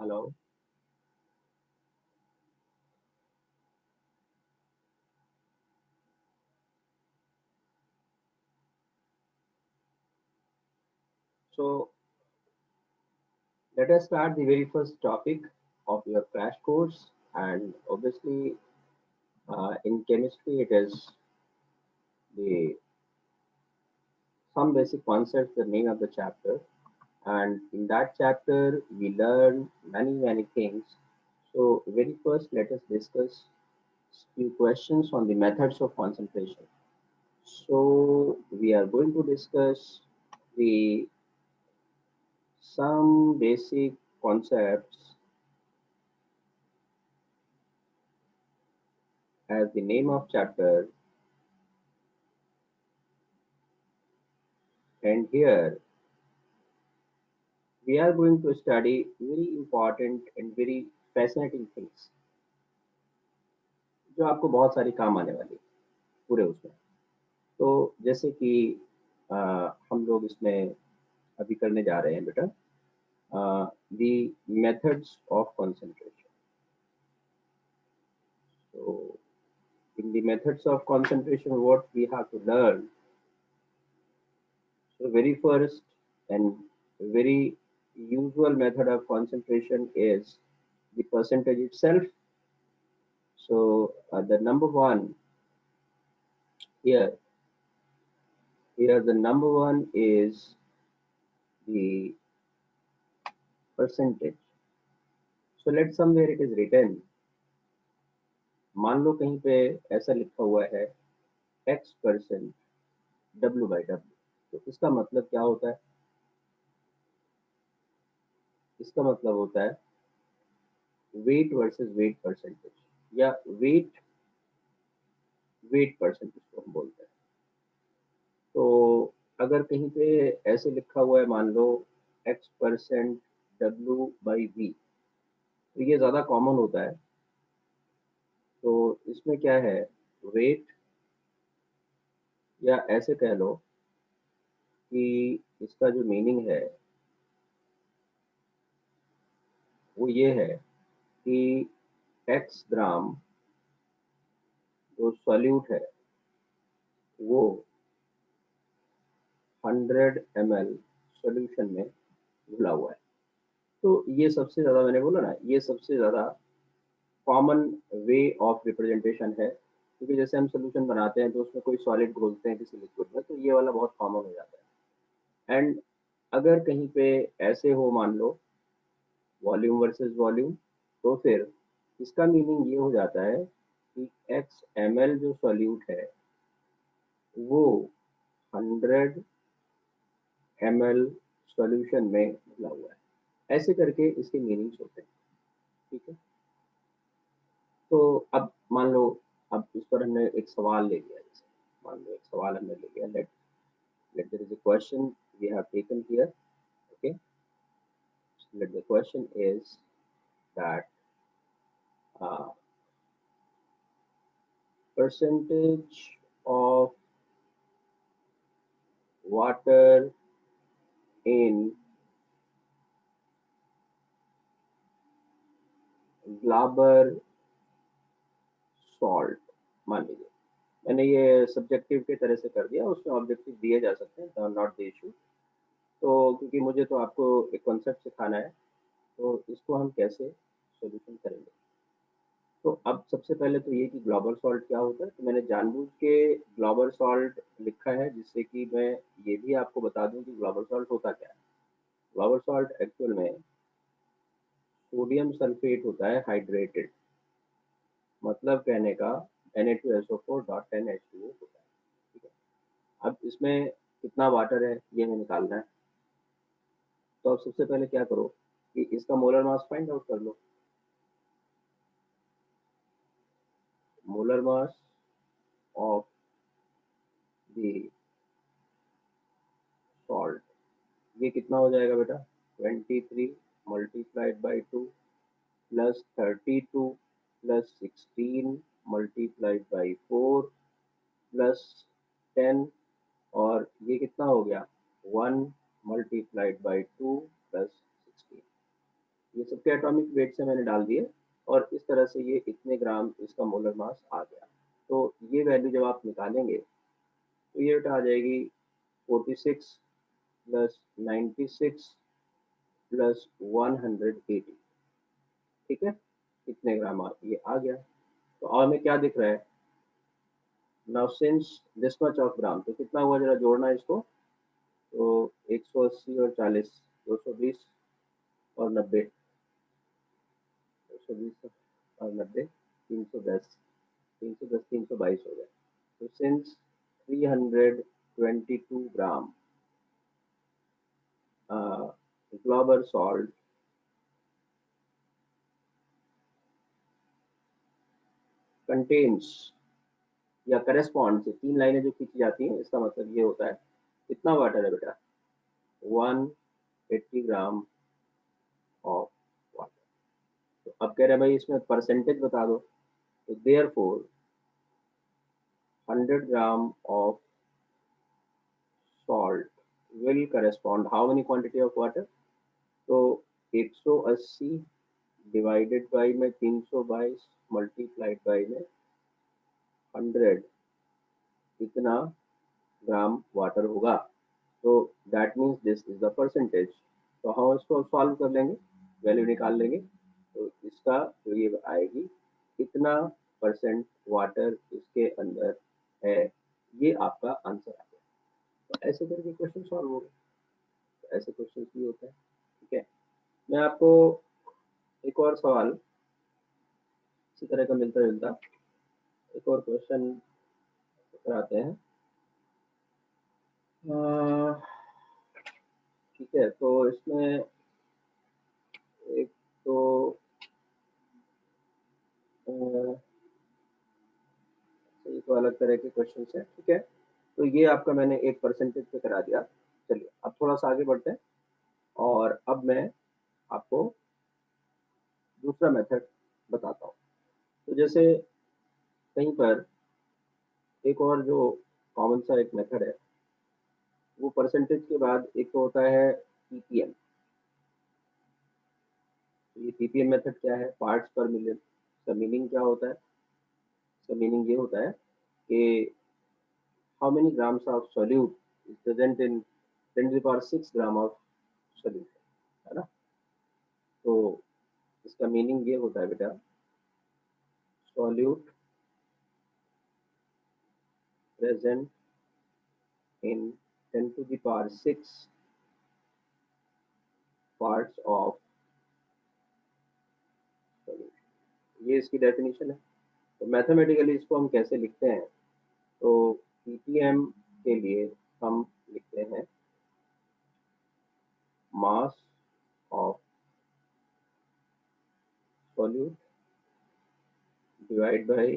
Hello. So let us start the very first topic of your crash course. And obviously, in chemistry, it is the some basic concepts, the name of the chapter. And in that chapter, we learn many things. So very first, let us discuss few questions on the methods of concentration. So we are going to discuss the some basic concepts as the name of chapter. And here we are going to study very important and very fascinating things जो आपको बहुत सारी काम आने वाली है पूरे उसमें। तो जैसे कि अ, हम लोग इसमें अभी करने जा रहे हैं बेटा the methods of concentration. So in the methods of concentration what we have to learn, so very first and very usual method of concentration is the percentage itself. So the number one here, the number one is the percentage. So let somewhere it is written, मान लो कहीं पे ऐसा लिखा हुआ है x% W/W। तो इसका मतलब क्या होता है? इसका मतलब होता है वेट वर्सेस वेट परसेंटेज या वेट वेट परसेंटेज को हम बोलते हैं। तो अगर कहीं पे ऐसे लिखा हुआ है मान लो x% W/V, तो ये ज़्यादा कॉमन होता है। तो इसमें क्या है, वेट या ऐसे कह लो कि इसका जो मीनिंग है वो ये है कि x ग्राम जो सॉल्यूट है वो 100 ml सॉल्यूशन में घुला हुआ है। तो ये सबसे ज़्यादा, मैंने बोला ना, ये सबसे ज़्यादा कॉमन वे ऑफ रिप्रेजेंटेशन है, क्योंकि जैसे हम सोल्यूशन बनाते हैं तो उसमें कोई सॉलिड घोलते हैं किसी लिक्विड में, तो ये वाला बहुत कॉमन हो जाता है। एंड अगर कहीं पे ऐसे हो मान लो वॉल्यूम वर्सेस वॉल्यूम, तो फिर इसका मीनिंग ये हो जाता है कि एक्स एम एल जो सॉल्यूट है वो 100 ml सॉल्यूशन में मिला हुआ है। ऐसे करके इसके मीनिंग्स होते हैं। ठीक है। तो अब मान लो, अब इस पर हमने एक सवाल ले लिया, जैसे मान लो एक सवाल हमने ले लिया, let there is a question we have taken here. Okay, let the question is that uh, percentage of water in Glauber salt, मान लीजिए मैंने ये सब्जेक्टिव की तरह से कर दिया, उसमें ऑब्जेक्टिव दिए जा सकते हैं, नॉट द इशू। तो क्योंकि मुझे तो आपको एक कॉन्सेप्ट सिखाना है, तो इसको हम कैसे सोल्यूशन करेंगे। तो अब सबसे पहले तो ये कि ग्लोबल सॉल्ट क्या होता है, तो मैंने जानबूझ के ग्लोबल सॉल्ट लिखा है जिससे कि मैं ये भी आपको बता दूं कि ग्लोबल सॉल्ट होता क्या है। ग्लोबल सॉल्ट एक्चुअल में सोडियम सल्फेट होता है हाइड्रेटेड, मतलब कहने का Na2SO4.10H2O होता है। ठीक है। अब इसमें कितना वाटर है ये हमें निकालना है। तो अब सबसे पहले क्या करो कि इसका मोलर मास फाइंड आउट कर लो। Molar mass of the salt, ये कितना हो जाएगा बेटा, 23 multiplied by 2 plus 32 plus 16 multiplied by 4 plus 10, और ये कितना हो गया 1 मल्टीप्लाइड बाई 2 प्लस 16। ये सबके एटॉमिक वेट से मैंने डाल दिए और इस तरह से ये इतने ग्राम इसका मोलर मास आ गया। तो ये वैल्यू जब आप निकालेंगे तो ये बेटा आ जाएगी 46 प्लस 96 प्लस 180। ठीक है, कितने ग्राम ये आ गया। तो और में क्या दिख रहा है, now since this much of gram, तो कितना हुआ जरा जोड़ना है इसको। तो 180 और 40 220 और 90, 220 और 90 310, 310 322 हो गया। तो सिंस 322 ग्राम ग्लोबल सॉल्ट कंटेन्स या करेस्पॉन्ड से 3 लाइनें जो खींची जाती हैं, इसका मतलब ये होता है कितना वाटर है बेटा, 180 ग्राम ऑफ वाटर। तो अब कह रहे हैं भाई इसमें परसेंटेज बता दो, तो therefore 100 gram of salt will correspond how many quantity of water. तो 180 डिवाइडेड बाई में 322 मल्टीप्लाइड बाई में 100, इतना ग्राम वाटर होगा। तो that means this is the percentage. तो हम इसको सॉल्व कर लेंगे, वैल्यू निकाल लेंगे। तो इसका जो ये आएगी कितना परसेंट वाटर इसके अंदर है, ये आपका आंसर आ गया। तो ऐसे करके क्वेश्चन सॉल्व हो गए। तो ऐसे क्वेश्चन भी होते हैं। ठीक है, मैं आपको एक और सवाल इसी तरह का मिलता जुलता एक और क्वेश्चन कराते हैं। ठीक है, तो इसमें एक तो ये तो अलग तरह के क्वेश्चन है। ठीक है, तो ये आपका मैंने एक परसेंटेज पे करा दिया। चलिए अब थोड़ा सा आगे बढ़ते हैं और अब मैं आपको दूसरा मेथड बताता हूँ। तो जैसे कहीं पर एक और जो कॉमन सा एक मेथड है, वो परसेंटेज के बाद एक तो होता है पीपीएम। तो ये पीपीएम मेथड क्या है, पार्ट्स पर मिलियन। इसका मीनिंग क्या होता है, इसका मीनिंग ये होता है कि how many grams of solute is present in 10⁶ gram of solution, है ना। तो इसका मीनिंग ये होता है बेटा, solute present in 10⁶ parts of solution। ये इसकी डेफिनेशन है। तो मैथमेटिकली इसको हम कैसे लिखते हैं, तो पीपीएम के लिए हम लिखते हैं mass of solute divide by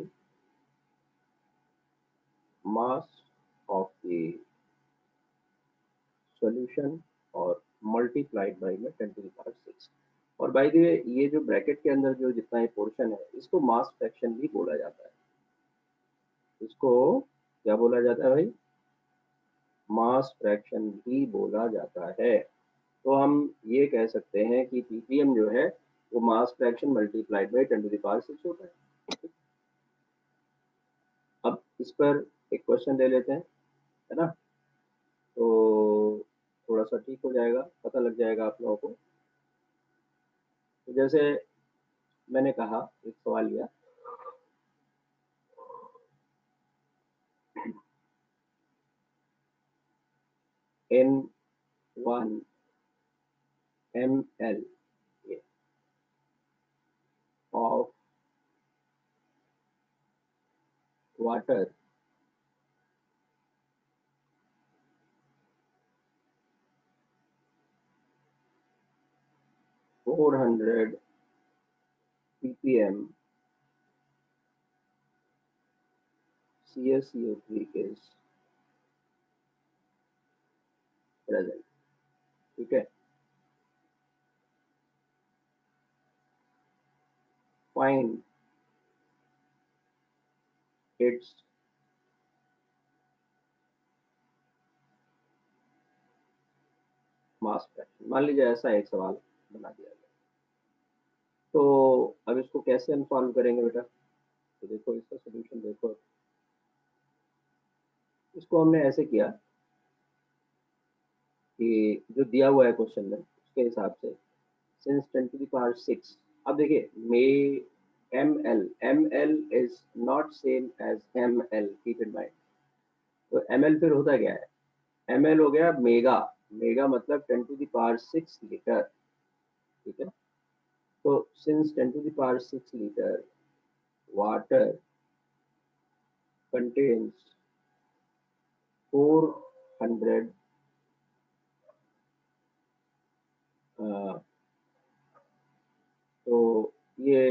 mass of the solution और मल्टीप्लाइड बाय में 10⁶। और बाय द वे ये जो ब्रैकेट के अंदर जो जितना ये पोर्शन है, इसको मास फ्रैक्शन भी बोला जाता है। इसको क्या बोला जाता है भाई, मास फ्रैक्शन भी बोला जाता है। तो हम ये कह सकते हैं कि पीपीएम जो है वो मास फ्रैक्शन मल्टीप्लाइड बाय 10⁶ होता है। अब इस पर एक क्वेश्चन ले लेते हैं, है ना। तो थोड़ा सा ठीक हो जाएगा, पता लग जाएगा आप लोगों को। तो जैसे मैंने कहा, एक सवाल लिया, N1 ml of water (400 ppm CaCO3 is present। ठीक है, find its मास फ्रैक्शन। मान लीजिए ऐसा एक सवाल बना दिया गया। तो अब इसको कैसे हम सॉल्व करेंगे बेटा? तो देखो इसका सोल्यूशन देखो, इसको हमने ऐसे किया कि जो दिया हुआ है क्वेश्चन में उसके हिसाब से सिंस 10 to the power 6, अब देखिए मे M L is not same as M L, keep in mind. तो एम एल फिर होता क्या है? एम एल हो गया मेगा, मेगा मतलब 10 to the power 6 लीटर, ठीक है। तो since 10 to the power 6 litre water contains 400 तो ये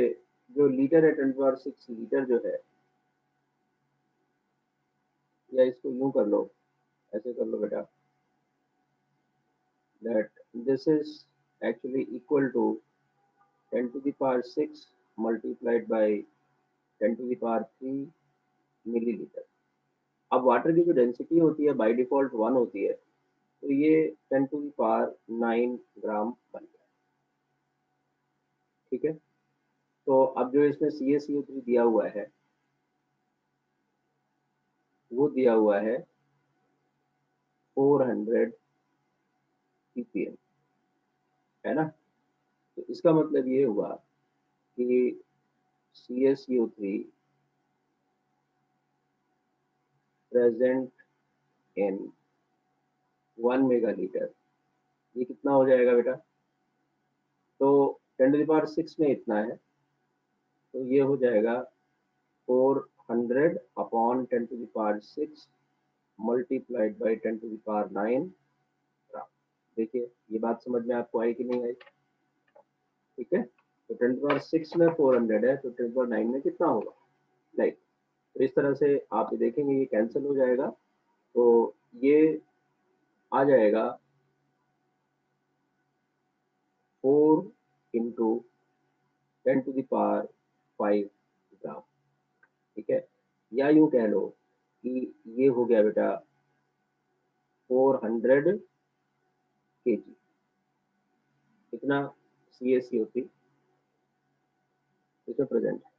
जो लीटर है 10 to the power 6 लीटर जो है, या इसको यूं कर लो, ऐसे कर लो बेटा, that this is actually equal to 10 to the power 6 multiplied by 10 to the power 3 millilitre. अब वाटर की जो डेंसिटी होती है बाय डिफॉल्ट 1 होती है, तो ये 10 टू द पावर 9 ग्राम बन गया, ठीक है। तो अब जो इसमें CaCO3 दिया हुआ है वो दिया हुआ है 400 ppm, है ना। तो इसका मतलब ये हुआ कि CaCO3 प्रेजेंट इन 1 मेगालीटर, ये कितना हो जाएगा बेटा? तो 10 टू द पावर 6 में इतना है, तो ये हो जाएगा 400 upon 10 to the power 6 multiplied by 10 to the power 9 gram. देखिए ये बात समझ में आपको आई कि नहीं आई? ठीक है। तो 10 टू द पावर 6 में 400 है, तो 10 टू द पावर 9 में कितना होगा? लाइक, तो इस तरह से आप ये देखेंगे ये कैंसिल हो जाएगा, तो ये आ जाएगा 4 इंटू 10 टू द पावर 5 ग्राम, ठीक है। या यूं कह लो कि ये हो गया बेटा 400 kg, इतना CaCO3 इसमें प्रेजेंट है।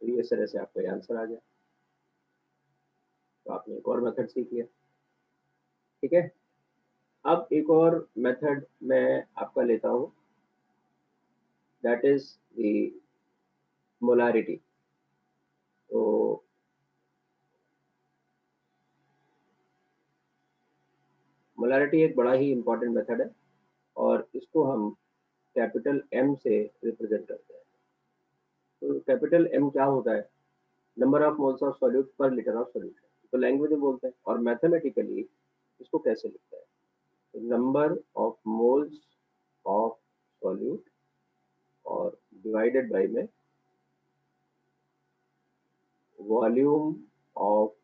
तो ये इस तरह से आपका आंसर आ गया। तो आपने एक और मेथड सीख लिया, ठीक है। अब एक और मेथड मैं आपका लेता हूँ, दैट इज द मोलारिटी। तो मोलारिटी एक बड़ा ही इंपॉर्टेंट मेथड है और इसको हम कैपिटल M से रिप्रेजेंट करते हैं। तो कैपिटल M क्या होता है? Number of moles of solute पर लीटर ऑफ सॉल्यूशन। तो लैंग्वेज में बोलते हैं, और मैथमेटिकली इसको कैसे लिखते हैं? Number of moles of solute और डिवाइडेड बाय में volume of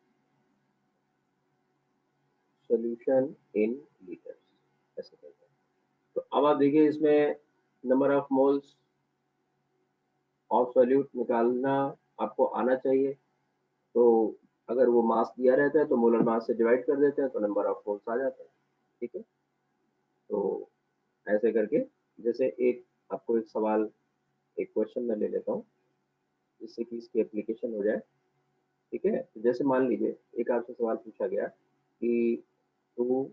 solution in litres, ऐसे कहते हैं। तो अब आप देखिए इसमें number of moles of solute निकालना आपको आना चाहिए। तो अगर वो मास दिया रहता है तो मोलर मास से डिवाइड कर देते हैं तो नंबर ऑफ मोल्स आ जाता है, ठीक है। तो ऐसे करके, जैसे एक आपको एक सवाल, एक क्वेश्चन मैं ले लेता हूँ जिससे कि इसकी एप्लीकेशन हो जाए, ठीक है। तो जैसे मान लीजिए एक आपसे सवाल पूछा गया कि to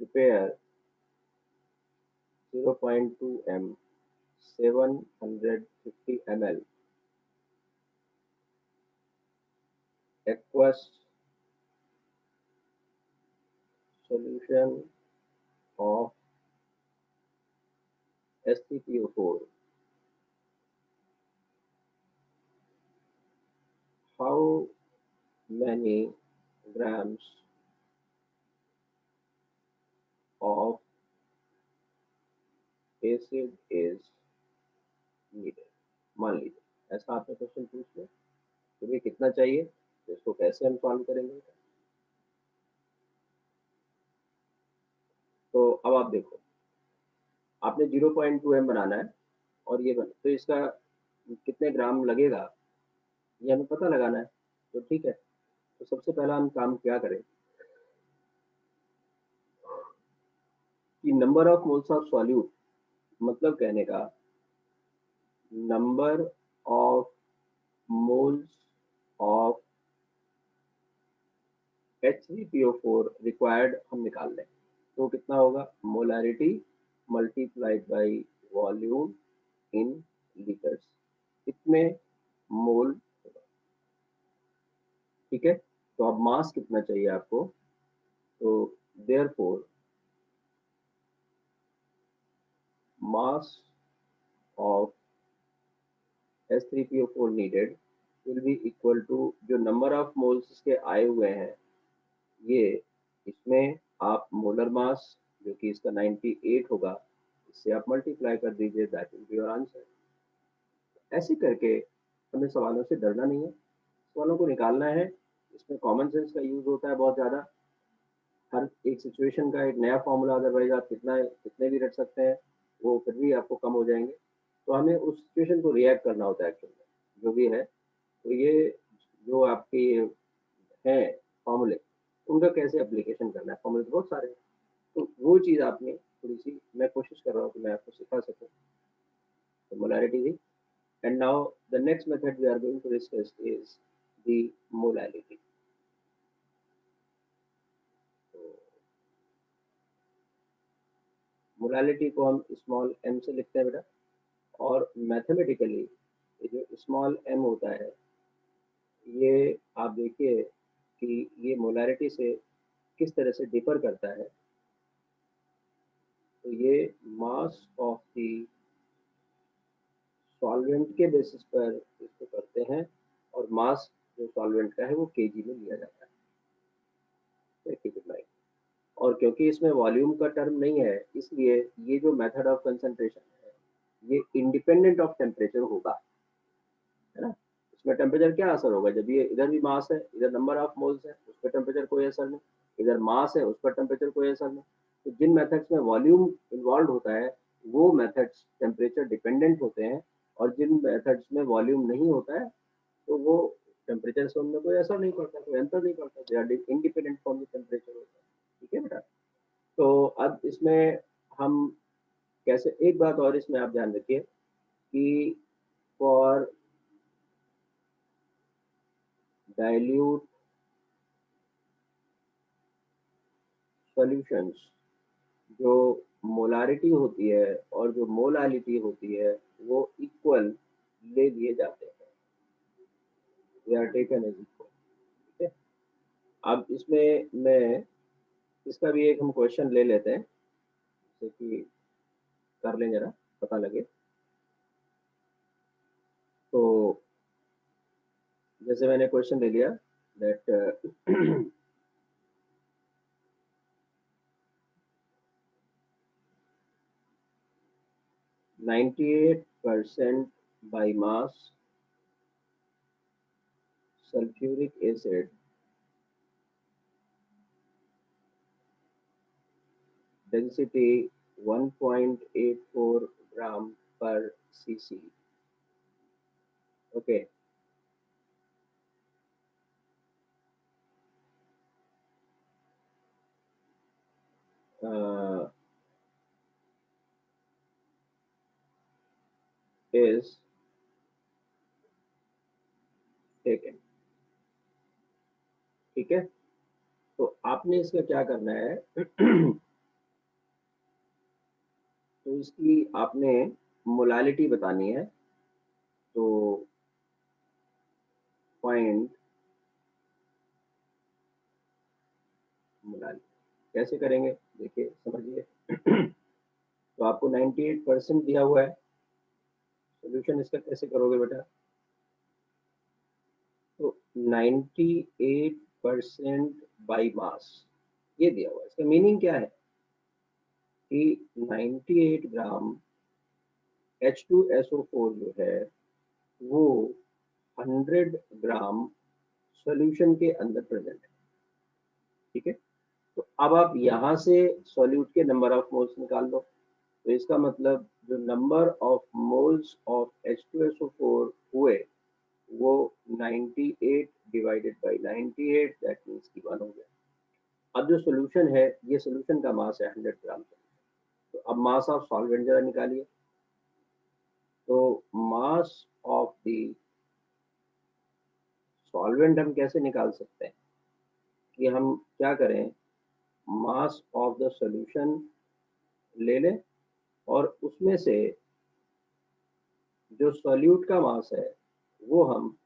prepare 0.2 m 750 ml aqueous solution of SCPO4, how many grams of acid is needed? मान लीजिए ऐसा आपने क्वेश्चन पूछ लिया, तो ये कितना चाहिए, तो इसको कैसे हम सॉल्व करेंगे? तो अब आप देखो, आपने 0.2 m बनाना है और ये बना, तो इसका कितने ग्राम लगेगा ये हमें पता लगाना है। तो ठीक है, तो सबसे पहला हम काम क्या करें कि number of moles of solute, मतलब कहने का number of moles of H3PO4 required हम निकाल लें, तो कितना होगा, molarity multiplied by volume in litres, इतने मोल होगा। ठीक है, तो अब मास कितना चाहिए आपको, तो therefore mass of H3PO4 needed will be equal to जो नंबर ऑफ मोल्स इसके आए हुए हैं, ये इसमें आप मोलर मास जो कि इसका 98 होगा, इससे आप मल्टीप्लाई कर दीजिए, that will be your answer. ऐसे करके हमें सवालों से डरना नहीं है, सवालों को निकालना है। इसमें कॉमन सेंस का यूज होता है बहुत ज़्यादा। हर एक सिचुएशन का एक नया फॉर्मूला, अदरवाइज आप कितने भी रट सकते हैं, वो फिर भी आपको कम हो जाएंगे। तो हमें उस सिचुएशन को रिएक्ट करना होता है एक्चुअल में, जो भी है। तो ये जो आपके हैं फॉर्मूले, उनका कैसे एप्लीकेशन करना है, फॉर्मूले तो बहुत सारे हैं, तो वो चीज़ आपने थोड़ी सी, मैं कोशिश कर रहा हूँ कि मैं आपको सिखा सकूँ। तो मोलारिटी थी, and now the next method we are going to discuss is the molality. तो मोलालिटी को हम स्मॉल m से लिखते हैं बेटा, और मैथमेटिकली ये जो स्मॉल m होता है, ये आप देखिए कि ये मोलारिटी से किस तरह से डिफर करता है। तो ये मास ऑफ द सॉल्वेंट के बेसिस पर इसको करते हैं, और मास जो सॉल्वेंट का है वो केजी में लिया जाता है। और क्योंकि इसमें वॉल्यूम का टर्म नहीं है, इसलिए ये जो मेथड ऑफ कंसंट्रेशन है, ये इंडिपेंडेंट ऑफ टेम्परेचर होगा, है ना। इसमें टेम्परेचर क्या असर होगा, जब ये इधर भी मास है, इधर नंबर ऑफ मोल्स है, उस पर टेम्परेचर कोई असर नहीं, इधर मास है, उस पर टेम्परेचर कोई असर नहीं। तो जिन मेथड्स में वॉल्यूम इन्वॉल्व होता है, वो मेथड्स टेम्परेचर डिपेंडेंट होते हैं, और जिन मेथड्स में वॉल्यूम नहीं होता है, तो वो टेम्परेचर से उनमें कोई असर नहीं पड़ता, कोई अंतर नहीं पड़ता, they are independent from the temperature होता है। ठीक है बेटा। तो अब इसमें हम कैसे, एक बात और इसमें आप ध्यान रखिए कि फॉर डाइल्यूट सॉल्यूशंस, जो मोलारिटी होती है और जो मोलालिटी होती है, वो इक्वल ले लिए जाते हैं, they are taken as equal. ठीक है, अब इसमें मैं इसका भी एक हम क्वेश्चन ले लेते हैं, जैसे कि कर लें जरा, पता लगे। तो जैसे मैंने क्वेश्चन ले लिया that 98% by mass sulfuric acid density 1.84 gram per cc. Okay. Is taken. ठीक है, तो आपने इसका क्या करना है तो इसकी आपने मोलालिटी बतानी है। तो फाइंड मोलालिटी कैसे करेंगे, देखिए समझिए। तो आपको 98% दिया हुआ है, सोल्यूशन इसका कैसे करोगे बेटा, तो 98% बाई मास ये दिया हुआ है। इसका मीनिंग क्या है कि 98 ग्राम H2SO4 जो है, वो 100 ग्राम सॉल्यूशन के अंदर प्रेजेंट है। ठीक है, तो अब आप यहाँ से सॉल्यूट के नंबर ऑफ मोल्स निकाल लो। तो इसका मतलब जो number of moles of H2SO4 हुए, वो 98 डिवाइडेड बाई 98, दैट मीन्स की 1 हो गया। अब जो सोल्यूशन है, ये सोल्यूशन का मास है 100 ग्राम। तो अब मास ऑफ सॉल्वेंट जरा निकालिए। तो मास ऑफ द सॉल्वेंट हम कैसे निकाल सकते हैं कि हम क्या करें, मास ऑफ द सॉल्यूशन ले लें और उसमें से जो सॉल्यूट का मास है वो हम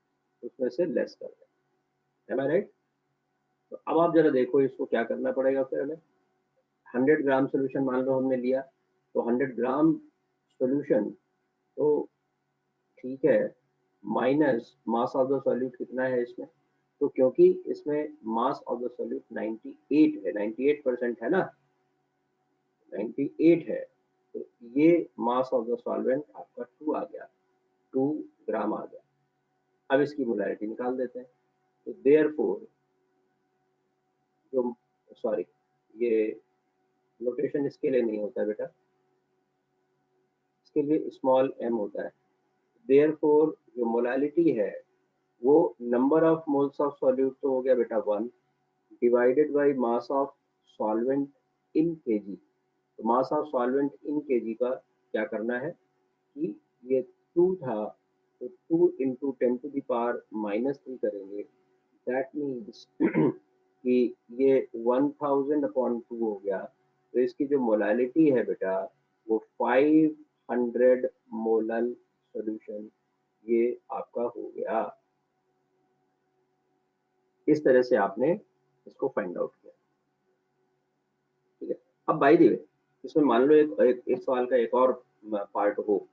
उसमें से लेस कर दें। एम आई राइट? तो अब आप जरा देखो इसको क्या करना पड़ेगा। फिर हमें 100 ग्राम सोल्यूशन मान लो हमने लिया, तो 100 ग्राम सोल्यूशन, तो ठीक है, minus mass of the solute कितना है इसमें, तो क्योंकि इसमें मास ऑफ द सॉल्यूट 98 है, 98% है ना, 98 है, तो ये मास ऑफ द सॉल्वेंट आपका 2 आ गया, 2 ग्राम आ गया। अब इसकी मोलैरिटी निकाल देते हैं। तो देयरफॉर जो, सॉरी, ये नोटेशन इसके लिए नहीं होता है बेटा, इसके लिए स्मॉल m होता है। देयरफॉर जो मोलालिटी है वो number of moles of solute तो हो गया बेटा 1 divided by mass of solvent in KG. तो mass of solvent in KG का क्या करना है कि ये 2 था, तो 2 इंटू 10⁻³ करेंगे। दैट मीन्स कि ये 1000/2 हो गया। तो इसकी जो मोलालिटी है बेटा वो 500 मोलल सॉल्यूशन ये आपका हो गया। इस तरह से आपने इसको फाइंड आउट किया। ठीक है, अब बाय द वे इसमें मान लो एक सवाल का एक और पार्ट हो,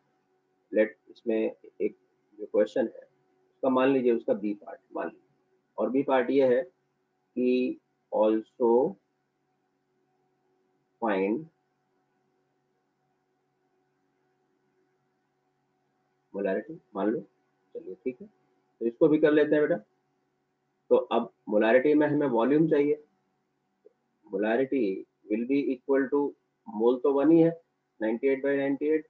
लेट इसमें एक जो क्वेश्चन है उसका मान लीजिए उसका बी पार्ट मान लीजिए, और बी पार्ट ये है कि ऑल्सो फाइंड मोलैरिटी, मान लो। चलिए ठीक है, तो इसको भी कर लेते हैं बेटा। तो अब मोलैरिटी में हमें वॉल्यूम चाहिए। Molarity will be equal to, mole तो 1 ही है, 98/98,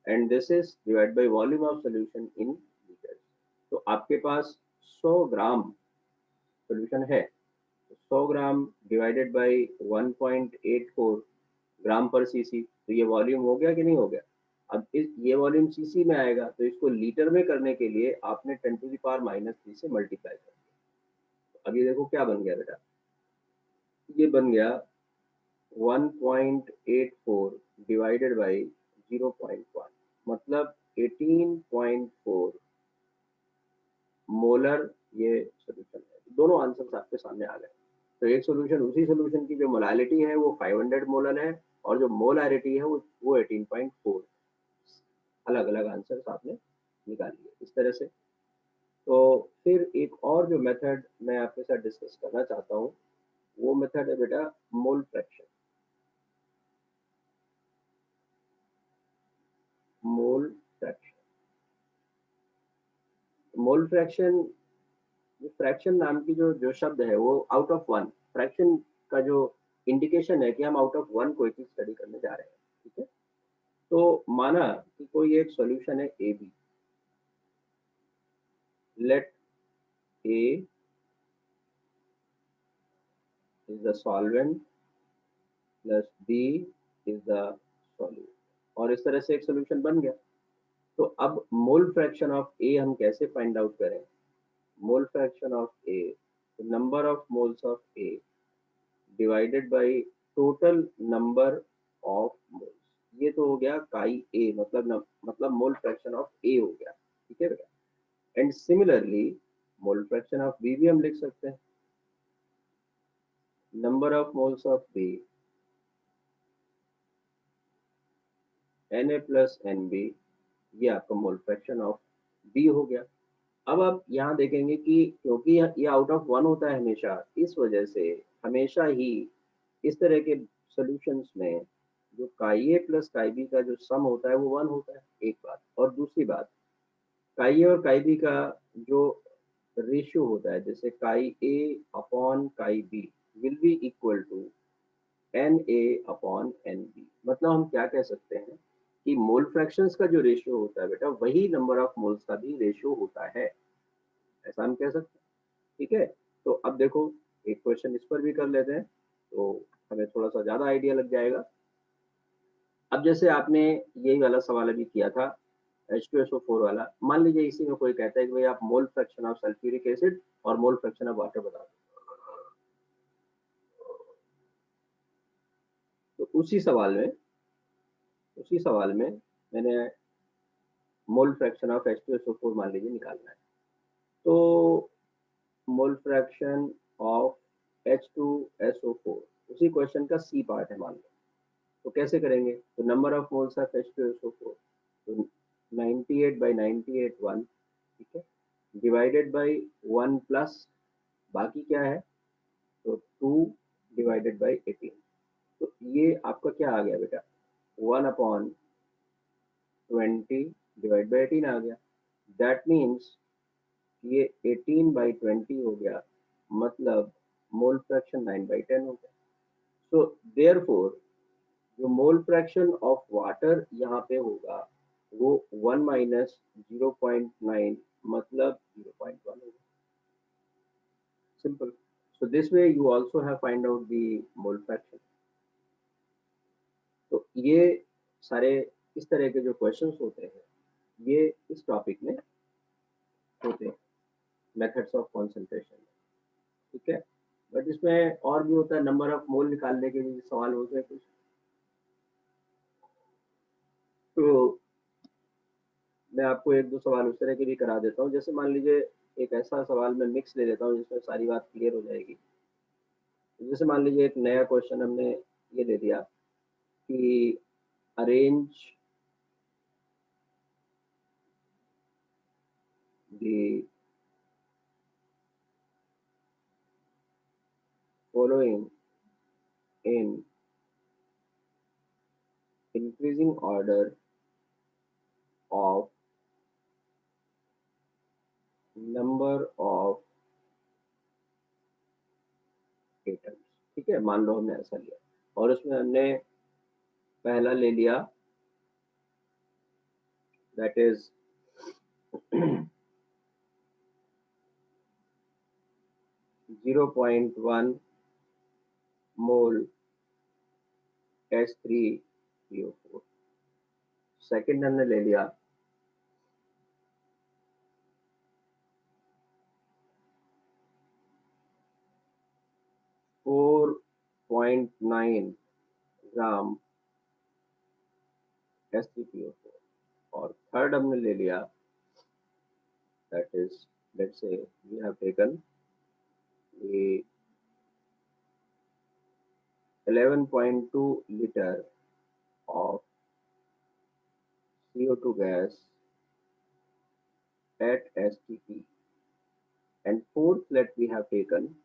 and this is divide by volume of solution in litres. तो आपके पास 100 ग्राम सॉल्यूशन है, 100 ग्राम डिवाइडेड बाय 1.84 ग्राम पर सीसी, तो ये वॉल्यूम हो गया कि नहीं हो गया। अब ये वॉल्यूम सीसी में आएगा, तो इसको लीटर में करने के लिए आपने 10⁻³ से मल्टीप्लाई कर दिया। अब ये देखो क्या बन गया बेटा, ये बन गया 1.84 डिवाइडेड बाई 0.1, मतलब 18.4 मोलर ये सोल्यूशन है। दोनों आंसर्स आपके सामने आ गए। तो एक सोल्यूशन, उसी सोल्यूशन की जो मोलालिटी है वो 500 मोलर है, और जो मोलारिटी है वो 18.4। अलग अलग आंसर्स आपने निकाल लिए इस तरह से। तो फिर एक और जो मेथड मैं आपके साथ डिस्कस करना चाहता हूँ वो मेथड है बेटा mole fraction. Mole fraction, mole fraction, fraction नाम की जो जो शब्द है वो आउट ऑफ वन, फ्रैक्शन का जो इंडिकेशन है कि हम आउट ऑफ वन कोई चीज स्टडी करने जा रहे हैं। ठीक है, तो माना कि कोई एक सॉल्यूशन है A B, let A is the solvent plus B is the solute, और इस तरह से एक सॉल्यूशन बन गया। तो अब मोल फ्रैक्शन ऑफ ए हम कैसे फाइंड आउट करें। मोल fraction of A, number of moles of A divided by total number of moles, ये तो हो गया काई ए, मतलब मोल फ्रैक्शन ऑफ ए हो गया। ठीक है बेटा, and similarly mole fraction of B भी हम लिख सकते हैं, number of moles of B N A plus N B, ये आपका मोल फ्रैक्शन ऑफ बी हो गया। अब आप यहाँ देखेंगे कि क्योंकि ये आउट ऑफ वन होता है हमेशा, इस वजह से हमेशा ही इस तरह के सॉल्यूशंस में जो काई ए प्लस काई बी का जो सम होता है वो वन होता है, एक बात। और दूसरी बात, काई ए और काई बी का जो रेशियो होता है, जैसे chi A upon chi B will be equal to N A upon N B. मतलब हम क्या कह सकते हैं कि मोल फ्रैक्शंस का जो रेशियो होता है बेटा वही नंबर ऑफ मोल्स का भी रेशियो होता है, ऐसा हम कह सकते हैं। ठीक है, तो अब देखो एक क्वेश्चन इस पर भी कर लेते हैं, तो हमें थोड़ा सा ज्यादा आइडिया लग जाएगा। अब जैसे आपने यही वाला सवाल अभी किया था H2SO4 वाला, मान लीजिए इसी में कोई कहता है कि भाई आप मोल फ्रैक्शन ऑफ सल्फ्यूरिक एसिड और मोल फ्रैक्शन ऑफ वाटर बता दो, तो उसी सवाल में मैंने मोल फ्रैक्शन ऑफ H2SO4 मान लीजिए निकालना है। तो मोल फ्रैक्शन ऑफ H2SO4 उसी क्वेश्चन का सी पार्ट है मान लो, तो कैसे करेंगे? तो number of moles of H2SO4, तो 98/98 1, ठीक है, डिवाइडेड बाई 1 प्लस बाकी क्या है, तो 2 डिवाइडेड बाई 18। तो ये आपका क्या आ गया बेटा, 1/20 डिवाइड बाई 18 आ गया। दैट मीन्स ये 18/20 हो गया, मतलब मोल फ्रैक्शन 9/10 हो गया। सो देयरफॉर जो मोल फ्रैक्शन ऑफ वाटर यहाँ पे होगा वो 1 माइनस 0.9 मतलब 0.1 होगा। Simple. So this way you also have find out the mole fraction. तो ये सारे इस तरह के जो क्वेश्चंस होते हैं ये इस टॉपिक में होते हैं, मेथड्स ऑफ कॉन्सेंट्रेशन, ठीक है। बट इसमें और भी होता है, नंबर ऑफ मोल निकालने के लिए सवाल होते हैं कुछ। तो मैं आपको एक दो सवाल उस तरह के भी करा देता हूँ, जैसे मान लीजिए एक ऐसा सवाल मैं मिक्स ले लेता हूँ जिसमें सारी बात क्लियर हो जाएगी। जैसे मान लीजिए एक नया क्वेश्चन हमने ये दे दिया कि arrange the following in increasing order of number of atoms, ठीक है। मान लो हमने ऐसा लिया और उसमें हमने पहला ले लिया that is 0.1 mole H3PO4। Second हमने ले लिया 4.9 ग्राम H3PO4 और थर्ड हमने ले लिया that is let's say we have taken the 11.2 liter of CO2 gas at STP, and fourth that we have taken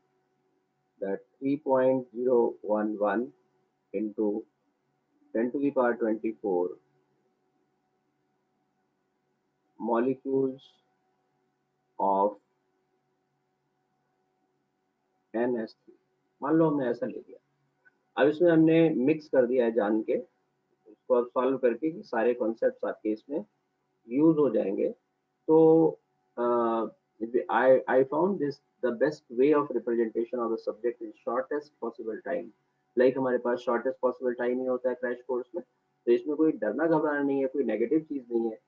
that 3.011 into 10 to the power 24 molecules of NS3। मान लो हमने ऐसा ले लिया, अब इसमें हमने मिक्स कर दिया है जान के, इसको अब सॉल्व करके कि सारे कॉन्सेप्ट्स आपके इसमें यूज हो जाएंगे। तो I found this the best way of representation of the subject in shortest possible time। Like हमारे पास शॉर्टेस्ट पॉसिबल टाइम ही होता है क्रैश कोर्स में, तो इसमें कोई डरना घबराना नहीं है, कोई नेगेटिव चीज नहीं है।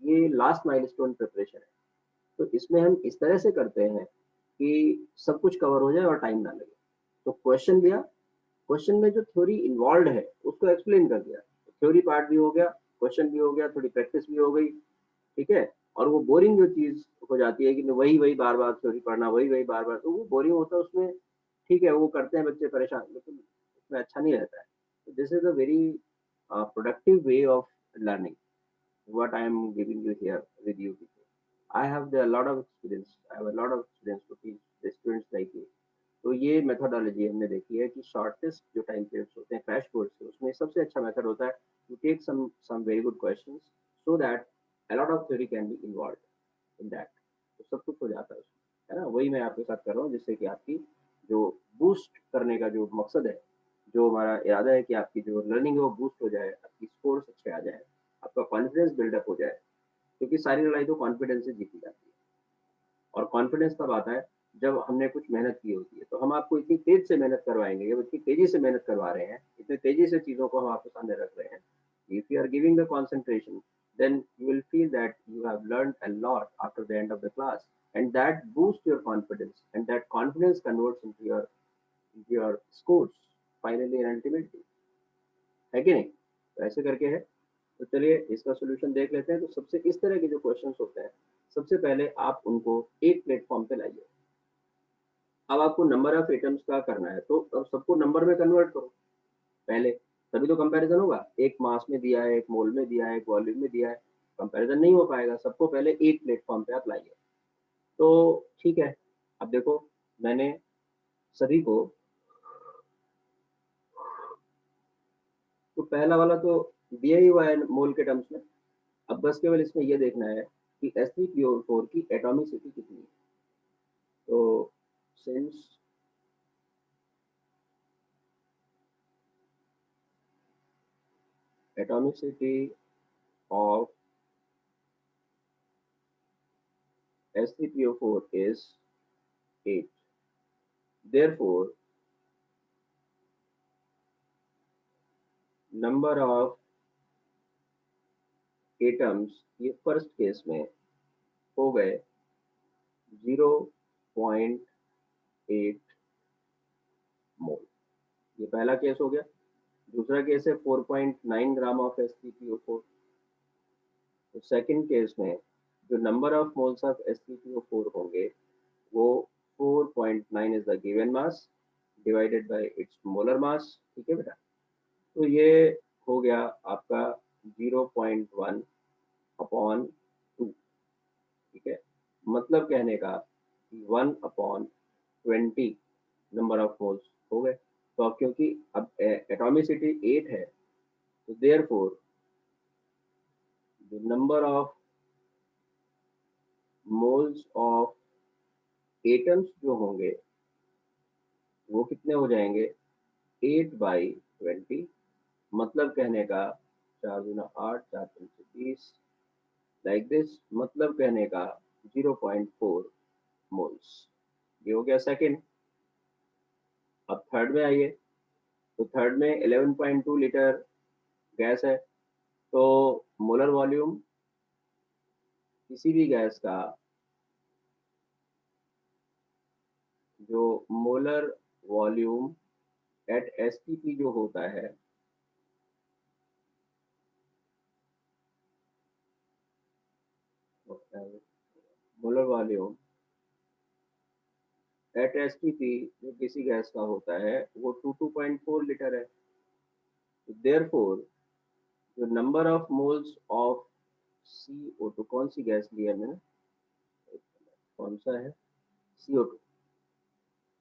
ये लास्ट माइलस्टोन प्रिपरेशन है। तो इसमें हम इस तरह से करते हैं कि सब कुछ कवर हो जाए और टाइम ना लगे। तो क्वेश्चन दिया, क्वेश्चन में जो थ्योरी इन्वॉल्व है उसको एक्सप्लेन कर दिया, थ्योरी पार्ट भी हो गया, क्वेश्चन भी हो गया, थोड़ी प्रैक्टिस भी हो गई, ठीक है। और वो बोरिंग जो चीज हो जाती है कि वही वही बार बार थ्योरी पढ़ना, वही वही बार बार, तो वो बोरिंग होता है उसमें, ठीक है, वो करते हैं बच्चे परेशान, लेकिन उसमें अच्छा नहीं रहता है। This is a very productive way of learning what I am giving you here with you people. I have a lot of experience. I have a lot of experience to teach the students like you. तो ये methodology हमने देखी है कि shortest जो time periods होते हैं crash course के, उसमें सबसे अच्छा मेथड होता है to take some very good questions so that a lot of theory can be involved in that। तो सब कुछ हो जाता है उसमें, है ना। वही मैं आपके साथ कर रहा हूँ जिससे कि आपकी जो बूस्ट करने का जो मकसद है, जो हमारा इरादा है कि आपकी जो लर्निंग है वो बूस्ट हो जाए, आपकी स्कोर्स अच्छे आ जाए, आपका कॉन्फिडेंस बिल्डअप हो जाए, क्योंकि सारी लड़ाई तो कॉन्फिडेंस से जीती जाती है। और कॉन्फिडेंस तब आता है जब हमने कुछ मेहनत की होती है, तो हम आपको इतनी तेज से मेहनत करवाएंगे, जब इतनी तेजी से मेहनत करवा रहे हैं, इतने तेजी से चीजों को हम आपके सामने रख रहे हैं, if you are giving the concentration, then you will feel that you have learned a lot after the end of the class, and that boosts your confidence, and that confidence converts into your scores finally and ultimately, है कि नहीं? तो ऐसे करके है। तो चलिए इसका सोल्यूशन देख लेते हैं। तो सबसे इस तरह के जो क्वेश्चंस होते हैं, सबसे पहले आप उनको एक प्लेटफॉर्म पे लाइए। अब आपको नंबर ऑफ एटम्स का करना है, तो अब सबको नंबर में कन्वर्ट करो पहले, तभी तो कंपैरिजन होगा। एक मास में दिया है, एक मोल में दिया है, एक वॉल्यूम में दिया है, कंपैरिजन नहीं हो पाएगा। सबको पहले एक प्लेटफॉर्म पे आप लाइए। तो ठीक है, अब देखो मैंने सभी को, तो पहला वाला तो दिया ही हुआ है मोल के टर्म्स में। अब बस केवल इसमें यह देखना है कि Sp4 की एटॉमिसिटी कितनी है। तो since atomicity of Sp4 is 8, therefore number of atoms ये फर्स्ट केस में हो गए 0.8 मोल, ये पहला केस हो गया। दूसरा केस है 4.9 ग्राम ऑफ Sp4। तो सेकंड केस में जो number of moles of Sp4 होंगे वो 4.9 is the given mass divided by it's molar mass. ठीक है बेटा, तो ये हो गया आपका 0.1 अपॉन 2। ठीक है, मतलब कहने का 1/20 नंबर ऑफ मोल्स हो गए। तो अब क्योंकि अब एटॉमिसिटी 8 है, तो therefore the number of moles of atoms जो होंगे वो कितने हो जाएंगे 8/20। मतलब कहने का 4 × 8 4 × 20 लाइक दिस, मतलब कहने का 0.4 मोल्स। ये हो गया सेकंड। अब थर्ड में आइए। तो थर्ड में 11.2 लीटर गैस है। तो मोलर वॉल्यूम किसी भी गैस का, जो मोलर वॉल्यूम एट एसटीपी जो होता है, मोलर वॉल्यूम एट एसटीपी जो किसी गैस का होता है वो 2.4 लीटर है। देयरफॉर जो number of moles of CO2, कौन सी गैस ली है मैंने, कौन सा है, CO2।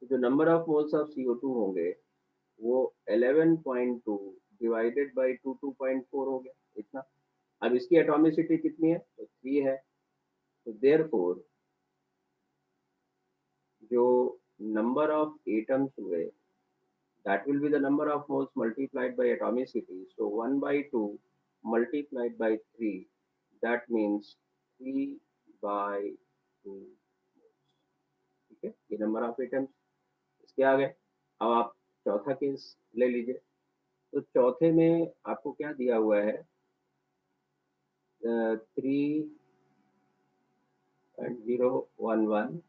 तो जो number of moles of CO2 होंगे वो 11.2 डिवाइडेड बाई 2.4 हो गया इतना। अब इसकी एटॉमिसिटी कितनी है, तो 3 है। तो देयरफॉर जो नंबर ऑफ एटम्स हुए that will be the number of moles multiplied by atomicity. So 1/2 multiplied by 3, that means 3/2 moles। ठीक है, ये नंबर ऑफ एटम्स इसके आ गए। अब आप चौथा केस ले लीजिए। तो चौथे में आपको क्या दिया हुआ है, 3.011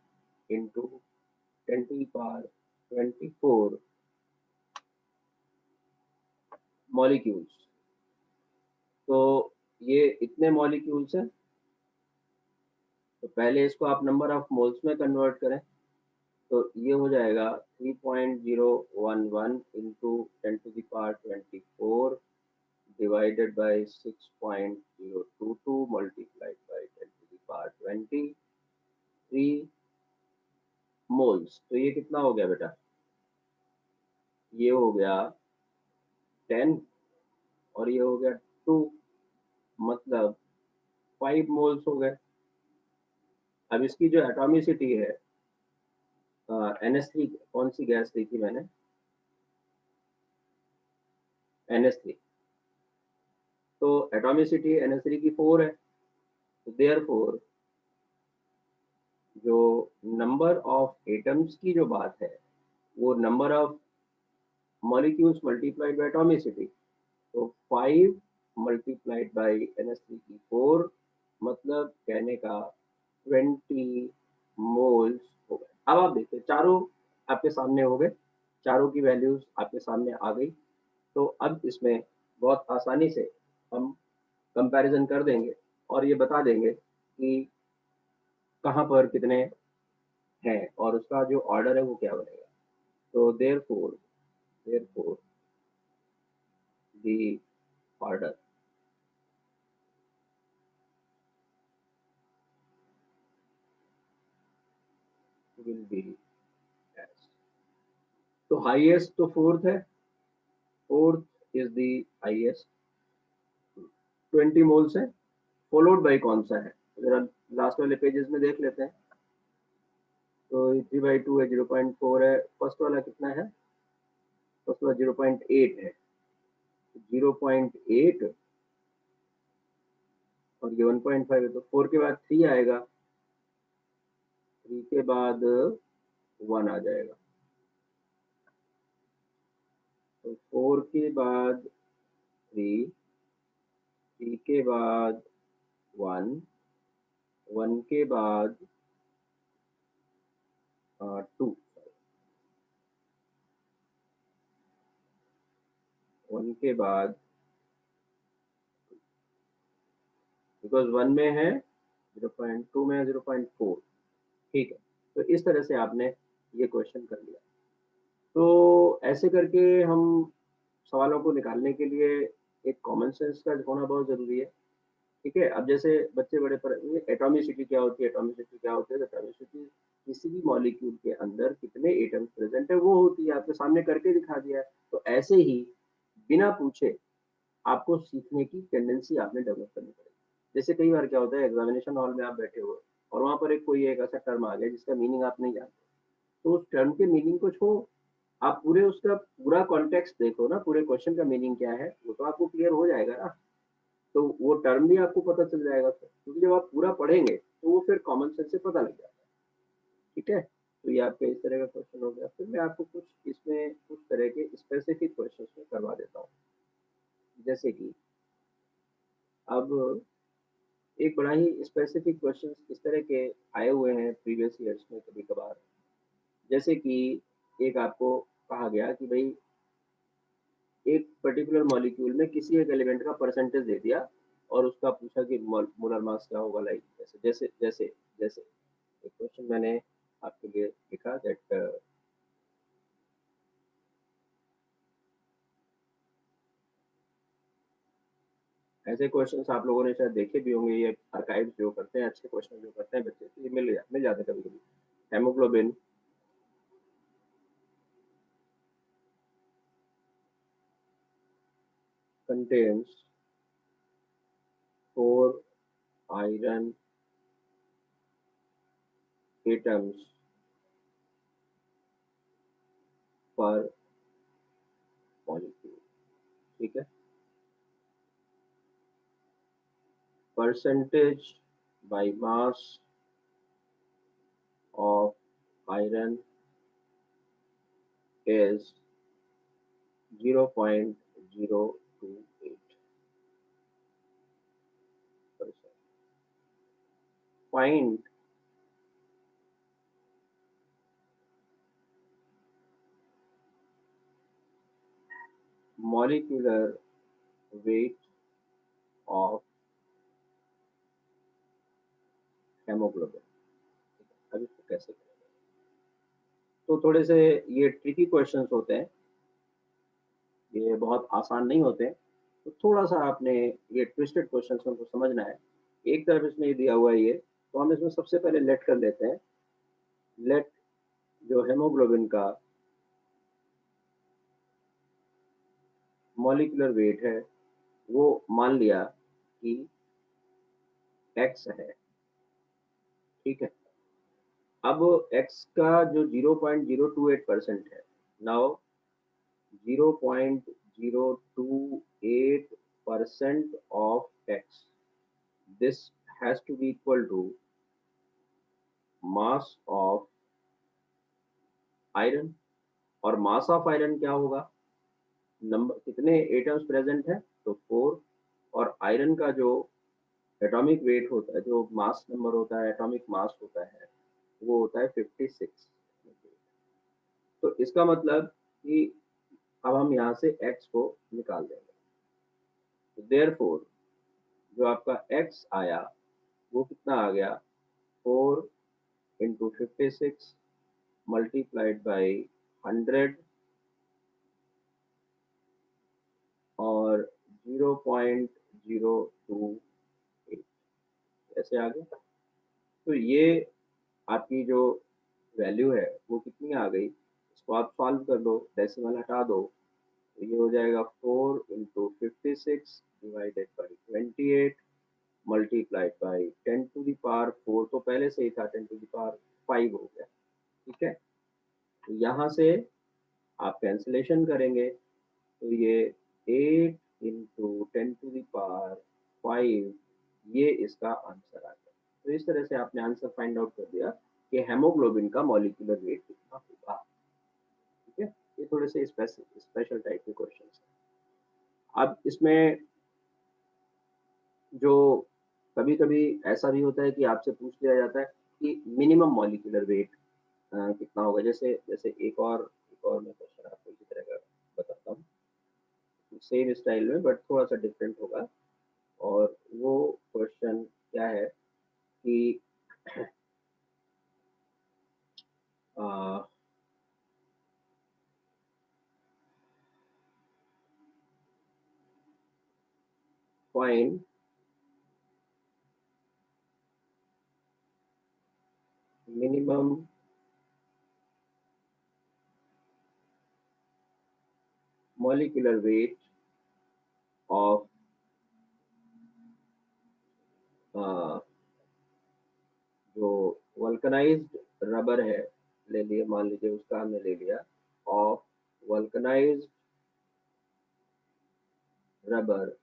इंटू 10⁻²4 मॉलिक्यूल्स। तो ये इतने मॉलिक्यूल्स हैं। तो पहले इसको आप नंबर ऑफ मोल्स में कन्वर्ट करें। तो ये हो जाएगा 3.011 into 10⁻²4 divided by 6.022 multiplied by 10⁻20 3 moles. तो ये कितना हो गया बेटा, ये हो गया 10 और ये हो गया 2, मतलब 5 मोल्स हो गए। अब इसकी जो एटॉमिसिटी है, NH3, कौन सी गैस ली थी मैंने, NH3। तो एटॉमिसिटी NH3 की 4 है। तो देयरफॉर जो नंबर ऑफ एटम्स की जो बात है वो number of molecules multiplied by atomicity. तो 5 मल्टीप्लाइड बाय NH3 मतलब कहने का 20 मोल्स हो गए। अब आप देखिए चारों आपके सामने हो गए, चारों की वैल्यूज आपके सामने आ गई। तो अब इसमें बहुत आसानी से हम कंपैरिजन कर देंगे और ये बता देंगे कि कहाँ पर कितने हैं और उसका जो ऑर्डर है वो क्या बनेगा। तो therefore the order will be as. तो हाईएस्ट तो फोर्थ है, fourth is the highest, 20 moles है। फॉलोड बाई कौन सा है, जरा लास्ट वाले पेजेस में देख लेते हैं। तो 3/2 है, 0.4 है। फर्स्ट वाला कितना है, फर्स्ट वाला 0.8 है। 0.8 और ये 1.5 है, तो 4 के बाद 3 आएगा, 3 के बाद 1 आ जाएगा। तो 4 के बाद 3, 3 के बाद 1, 1 के बाद 2, 1 के बाद, बिकॉज 1 में है 0.2 में है 0.4। ठीक है, तो इस तरह से आपने ये क्वेश्चन कर लिया। तो ऐसे करके हम सवालों को निकालने के लिए एक कॉमन सेंस का होना बहुत ज़रूरी है। ठीक है, अब जैसे बच्चे बड़े पर एटॉमिसिटी क्या होती है, एटॉमिसिटी क्या होती है, तो एटॉमिसिटी किसी भी मॉलिक्यूल के अंदर कितने एटम्स प्रेजेंट है वो होती है, आपके सामने करके दिखा दिया है। तो ऐसे ही बिना पूछे आपको सीखने की टेंडेंसी आपने डेवलप करनी पड़ेगी। जैसे कई बार क्या होता है, एग्जामिनेशन हॉल में आप बैठे हुए और वहां पर एक कोई एक ऐसा टर्म आ गया जिसका मीनिंग आप नहीं जानते, तो उस टर्म के मीनिंग को छोड़ो, आप पूरे उसका पूरा कॉन्टेक्स्ट देखो ना, पूरे क्वेश्चन का मीनिंग क्या है वो तो आपको क्लियर हो जाएगा ना। तो वो टर्म भी आपको पता चल जाएगा फिर, क्योंकि जब आप पूरा पढ़ेंगे तो वो फिर कॉमन सेंस से पता लग जाता है। ठीक है, तो ये आपका इस तरह का क्वेश्चन हो गया। फिर मैं आपको कुछ इसमें कुछ तरह के स्पेसिफिक क्वेश्चन में करवा देता हूँ। जैसे कि अब एक बड़ा ही स्पेसिफिक क्वेश्चन इस तरह के आए हुए हैं प्रीवियस ईयर्स में कभी कभार। जैसे कि एक आपको कहा गया कि भाई एक पर्टिकुलर मॉलिक्यूल में किसी एक एलिमेंट का परसेंटेज दे दिया और उसका पूछा कि मोलर मास क्या होगा, लाइक जैसे जैसे जैसे जैसे एक क्वेश्चन मैंने आपके लिए लिखा दैट ऐसे क्वेश्चंस आप लोगों ने शायद देखे भी होंगे, ये आर्काइव जो करते हैं अच्छे क्वेश्चन जो करते हैं बच्चे, तो ये मिल जाते कभी कभी। Haemoglobin contains 4 iron atoms per molecule। ठीक है, percentage by mass of iron is 0.028%। Find molecular weight of hemoglobin। अब इसको कैसे करें, तो थोड़े से ये ट्रिकी क्वेश्चंस होते हैं, ये बहुत आसान नहीं होते। तो थोड़ा सा आपने ये ट्विस्टेड क्वेश्चंस को समझना है। एक तरफ इसमें ये दिया हुआ है ये, तो हम इसमें सबसे पहले लेट कर लेते हैं। लेट जो हेमोग्लोबिन का मॉलिक्यूलर वेट है वो मान लिया कि x है। ठीक है, अब x का जो 0.028% है, now 0.028% of x, this has to be equal to mass of iron. और मास ऑफ आयरन क्या होगा, नंबर कितने एटम्स प्रेजेंट है तो 4, और आयरन का जो एटॉमिक वेट होता है, जो मास नंबर होता है, एटॉमिक मास होता है, वो होता है 56। तो इसका मतलब कि अब हम यहाँ से x को निकाल देंगे, तो देयरफॉर जो आपका x आया वो कितना आ गया, 4 इंटू 56 मल्टीप्लाइड बाई 100 और 0.028 ऐसे आ गया। तो ये आपकी जो वैल्यू है वो कितनी आ गई, इसको आप सॉल्व कर दो, डेसिमल हटा दो, तो ये हो जाएगा 4 into 56 divided by 28 multiplied by 10⁴, तो पहले से ही था 10⁵ हो गया। ठीक है, तो यहाँ से आप कैंसिलेशन करेंगे तो ये 8 इंटू 10⁵, ये इसका आंसर आ गया। तो इस तरह से आपने आंसर फाइंड आउट कर दिया कि हेमोग्लोबिन का मॉलिक्यूलर वेट कितना होगा। ठीक है, ये थोड़े से स्पेशल टाइप के क्वेश्चन है। अब इसमें जो कभी कभी ऐसा भी होता है कि आपसे पूछ लिया जाता है कि मिनिमम मॉलिक्यूलर वेट कितना होगा। जैसे जैसे एक और मैं क्वेश्चन आपको इसी तरह का बताता हूँ, सेम स्टाइल में बट थोड़ा सा डिफरेंट होगा। और वो क्वेश्चन क्या है कि find minimum molecular weight of जो वल्कनाइज्ड रबर है, ले लिए, मान लीजिए उसका हमने ले लिया, of vulcanised rubber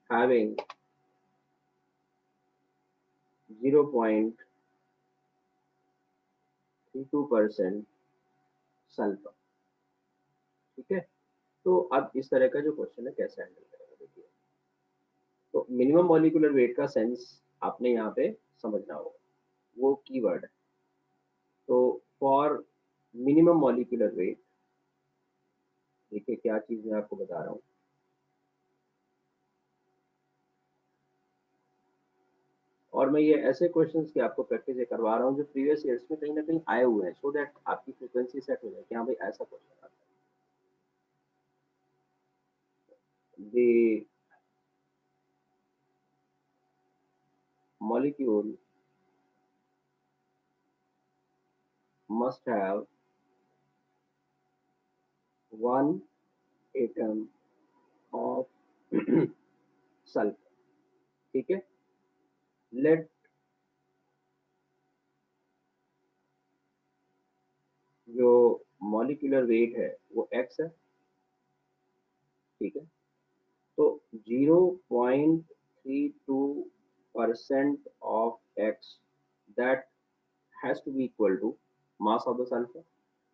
having 0.32% sulphur. ठीक है, तो अब इस तरह का जो क्वेश्चन है कैसे हैंडल करेंगे, देखिए। तो मिनिमम मॉलिक्यूलर वेट का सेंस आपने यहाँ पे समझना होगा, वो कीवर्ड है। तो फॉर मिनिमम मॉलिक्यूलर वेट, देखिए क्या चीज मैं आपको बता रहा हूँ। और मैं ये ऐसे क्वेश्चंस की आपको प्रैक्टिस करवा रहा हूँ जो प्रीवियस ईयर्स में कहीं ना कहीं आए हुए हैं, सो दैट आपकी फ्रिक्वेंसी सेट हो जाए कि हाँ भाई ऐसा क्वेश्चन आता है। The molecule must have one atom of sulfur। ठीक है, लेट जो मॉलिक्यूलर वेट है वो x है। ठीक है, तो 0.32% of x that has to be equal to mass of the sulphur.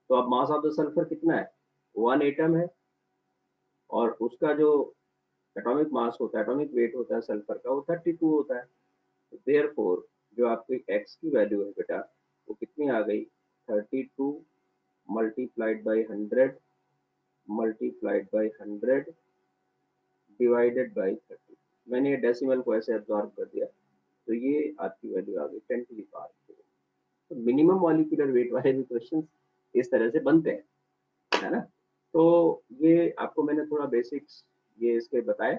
तो अब मास ऑफ द सल्फर कितना है, 1 एटम है, और उसका जो एटॉमिक मास होता है, एटॉमिक वेट होता है सल्फर का, वो 32 होता है। देयरफॉर जो आपकी x की वैल्यू है बेटा, वो कितनी आ गई, 32 multiplied by 100 multiplied by 100 divided by 30। मैंने ये डेसिमल को ऐसे एब्जॉर्ब कर दिया, तो ये आपकी वैल्यू आ गई 10⁴। तो मिनिमम मॉलिक्यूलर वेट वाले भी क्वेश्चन इस तरह से बनते हैं, है ना। तो ये आपको मैंने थोड़ा बेसिक्स ये इसके बताए।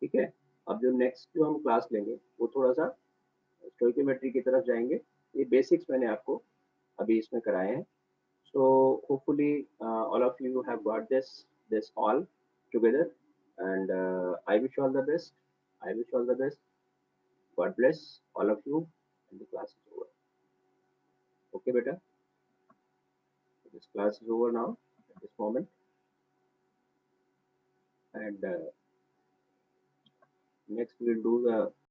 ठीक है, अब जो नेक्स्ट जो हम क्लास लेंगे वो थोड़ा सा स्टोइकियोमेट्री की तरफ जाएंगे। ये बेसिक्स मैंने आपको अभी इसमें कराए हैं। So hopefully all of you have got this all together, and I wish you all the best. I wish you all the best. God bless all of you, and the class is over. Okay, beta. This class is over now at this moment, and next we'll do the